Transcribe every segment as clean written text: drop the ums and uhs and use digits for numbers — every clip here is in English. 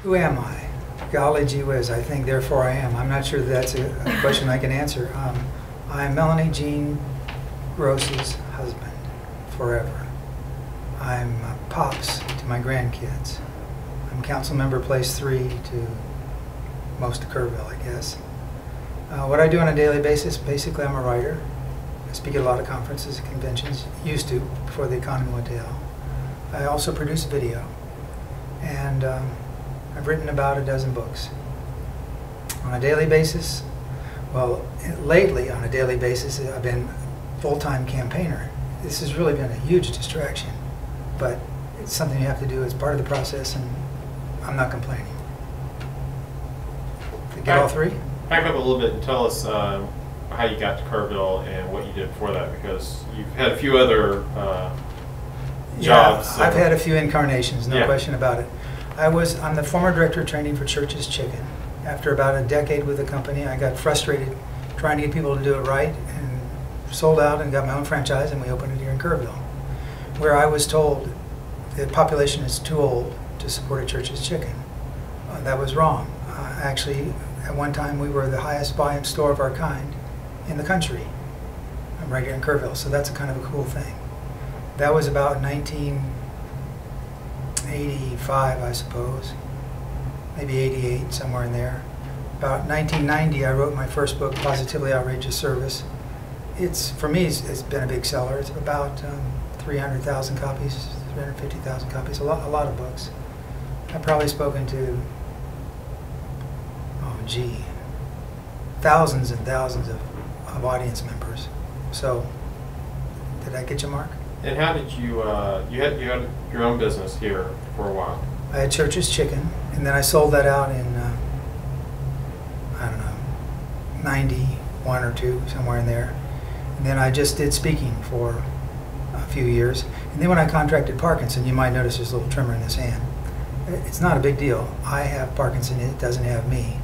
Who am I? Golly gee whiz, I think therefore I am. I'm not sure that's a question I can answer. I'm Melanie Jean Gross's husband, forever. I'm pops to my grandkids. I'm council member place 3 to most of Kerrville, I guess. What I do on a daily basis, basically I'm a writer. I speak at a lot of conferences and conventions, used to, before the economy went to hell. I also produce video, and I've written about a dozen books. On a daily basis, well, lately on a daily basis, I've been full-time campaigner. This has really been a huge distraction, but it's something you have to do as part of the process, and I'm not complaining. To get all three? Back up a little bit and tell us how you got to Kerrville and what you did before that, because you've had a few other jobs. Yeah, I've had a few incarnations, no question about it. I'm the former director of training for Church's Chicken. After about a decade with the company, I got frustrated trying to get people to do it right, and sold out and got my own franchise, and we opened it here in Kerrville, where I was told the population is too old to support a Church's Chicken. That was wrong. Actually, at one time we were the highest volume store of our kind in the country. I'm right here in Kerrville, so that's a kind of a cool thing. That was about 1985, I suppose, maybe 88, somewhere in there. About 1990, I wrote my first book, Positively Outrageous Service. For me, it's been a big seller. It's about 300,000 copies, 350,000 copies, a lot of books. I've probably spoken to, thousands and thousands of audience members. So, did I get you, Mark? And how did you, you had your own business here for a while? I had Church's Chicken, and then I sold that out in, I don't know, 91 or 2, somewhere in there. And then I just did speaking for a few years. And then when I contracted Parkinson, you might notice there's a little tremor in this hand. It's not a big deal. I have Parkinson, it doesn't have me.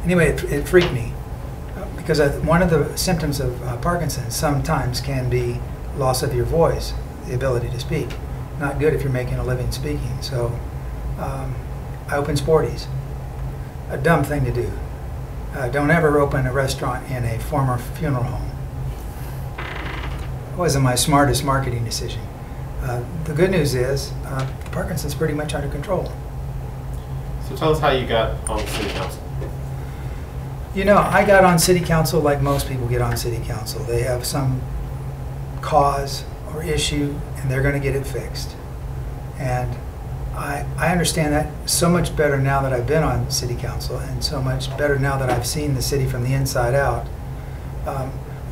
Anyway, it freaked me because one of the symptoms of Parkinson's sometimes can be loss of your voice, the ability to speak. Not good if you're making a living speaking. So I opened Sporty's. A dumb thing to do. Don't ever open a restaurant in a former funeral home. It wasn't my smartest marketing decision. The good news is Parkinson's pretty much under control. So tell us how you got on the city council. You know, I got on city council like most people get on city council. They have some cause or issue, and they're going to get it fixed. And I understand that so much better now that I've been on city council, and so much better now that I've seen the city from the inside out.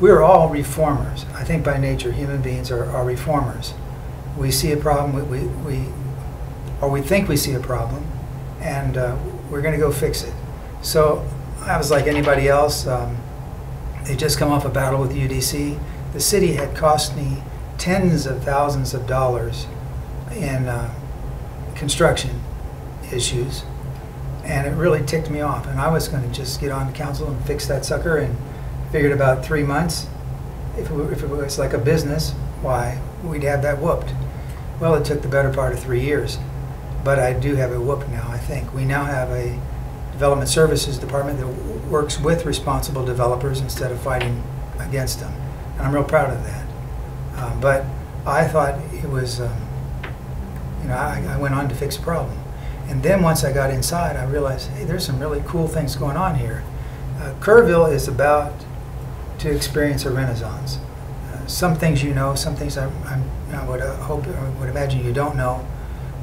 We're all reformers. I think by nature, human beings are reformers. We see a problem, we think we see a problem, and we're going to go fix it. So I was like anybody else. They just come off a battle with UDC. The city had cost me tens of thousands of dollars in construction issues, and it really ticked me off. And I was going to just get on the council and fix that sucker, and figured about 3 months, if it was like a business, why, we'd have that whooped. Well, it took the better part of 3 years, but I do have it whooped now, I think. We now have a development services department that works with responsible developers instead of fighting against them, and I'm real proud of that. But I thought it was, I went on to fix a problem. And then once I got inside, I realized, hey, there's some really cool things going on here. Kerrville is about to experience a renaissance. Some things you know, some things I would hope or would imagine you don't know.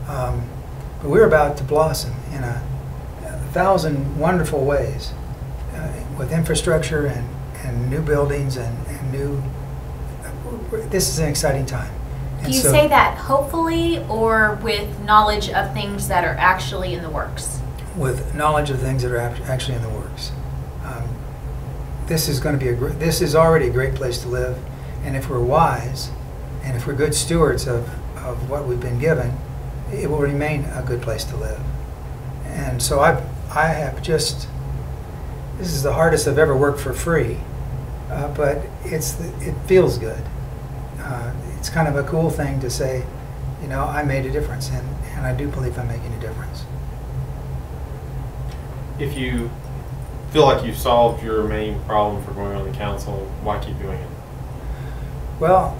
But we're about to blossom in a thousand wonderful ways with infrastructure and new buildings and new. This is an exciting time. Do you say that hopefully or with knowledge of things that are actually in the works? With knowledge of things that are actually in the works. This is going to be this is already a great place to live, and if we're wise, and if we're good stewards of what we've been given, it will remain a good place to live. And so I have just, this is the hardest I've ever worked for free, but it feels good. It's kind of a cool thing to say, you know, I made a difference, and I do believe I'm making a difference. If you feel like you've solved your main problem for going on the council, why keep doing it? Well,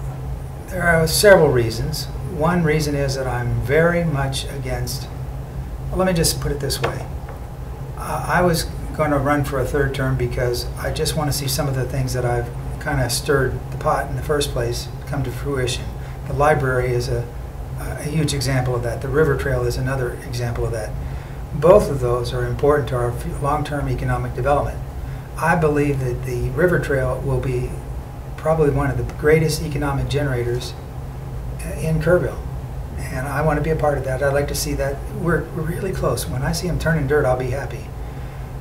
there are several reasons. One reason is that I'm very much against, well, let me just put it this way. I was going to run for a third term because I just want to see some of the things that I've kind of stirred the pot in the first place come to fruition. The library is a huge example of that. The river trail is another example of that. Both of those are important to our long-term economic development. I believe that the river trail will be probably one of the greatest economic generators in Kerrville. And I want to be a part of that. I'd like to see that. We're really close. When I see them turning dirt, I'll be happy.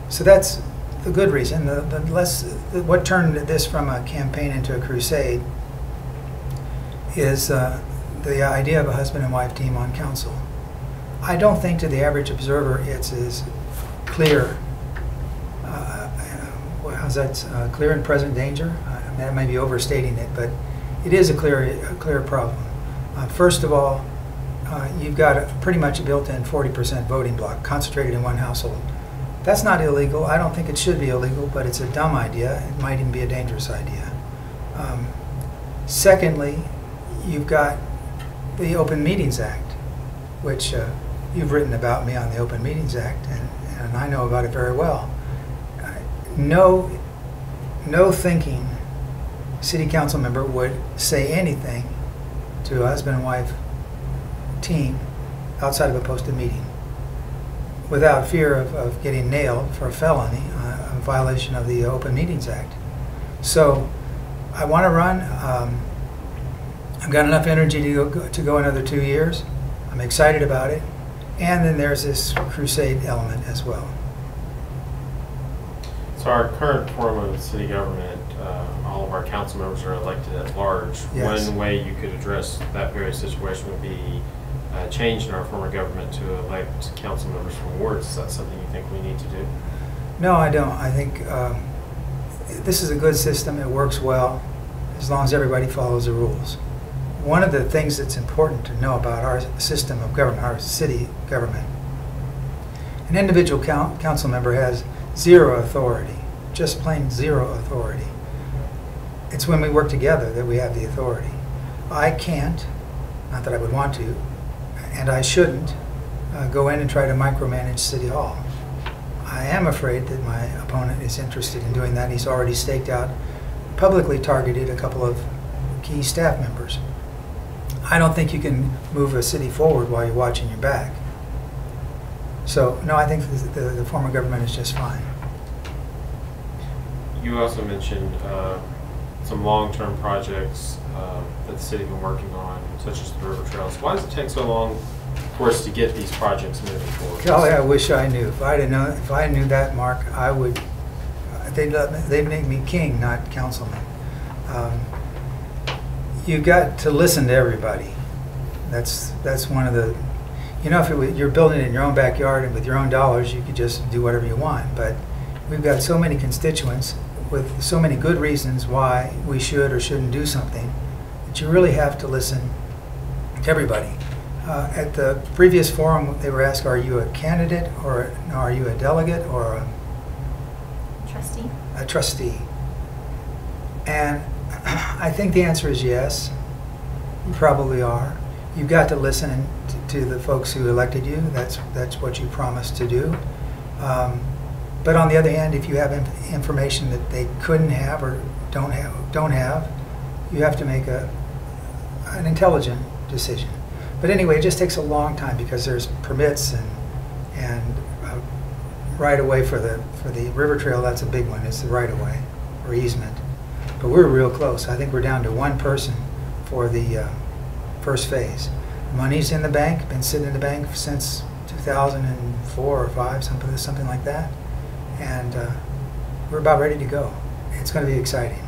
So that's the good reason. What turned this from a campaign into a crusade is the idea of a husband and wife team on council. I don't think to the average observer it's as clear. How's that? Clear and present danger? I mean, that may be overstating it, but it is a clear problem. First of all, you've got pretty much a built-in 40% voting block concentrated in one household. That's not illegal. I don't think it should be illegal, but it's a dumb idea. It might even be a dangerous idea. Secondly, you've got the Open Meetings Act, which you've written about me on the Open Meetings Act, and I know about it very well. No thinking city council member would say anything to a husband and wife team outside of a posted meeting without fear of getting nailed for a felony, a violation of the Open Meetings Act. So I want to run. I've got enough energy to go another 2 years. I'm excited about it. And then there's this crusade element as well. So our current form of city government, all of our council members are elected at large. Yes. One way you could address that very situation would be change in our form of government to elect council members from wards. Is that something you think we need to do? No, I don't. I think this is a good system. It works well as long as everybody follows the rules. One of the things that's important to know about our system of government, our city government, an individual council member has zero authority, just plain zero authority. It's when we work together that we have the authority. I can't, not that I would want to, and I shouldn't go in and try to micromanage City Hall. I am afraid that my opponent is interested in doing that. He's already staked out, publicly targeted a couple of key staff members. I don't think you can move a city forward while you're watching your back. So, no, I think the form of government is just fine. You also mentioned some long-term projects that the city has been working on, such as the river trails. Why does it take so long for us to get these projects moving forward? Golly, I wish I knew. If I knew that, Mark, I would. They'd make me king, not councilman. You got to listen to everybody. That's one of the. You know, if you're building it in your own backyard and with your own dollars, you could just do whatever you want. But we've got so many constituents with so many good reasons why we should or shouldn't do something that you really have to listen to everybody. At the previous forum, they were asked, are you a candidate or are you a delegate or Trustee? a trustee? And I think the answer is yes. You probably are. You've got to listen to the folks who elected you. That's what you promised to do. But on the other hand, if you have information that they couldn't have or don't have, you have to make an intelligent decision. But anyway, it just takes a long time because there's permits and right of way for the river trail. That's a big one. It's the right of way or easement. But we're real close. I think we're down to one person for the first phase. Money's in the bank. Been sitting in the bank since 2004 or 5, something like that. And we're about ready to go. It's going to be exciting.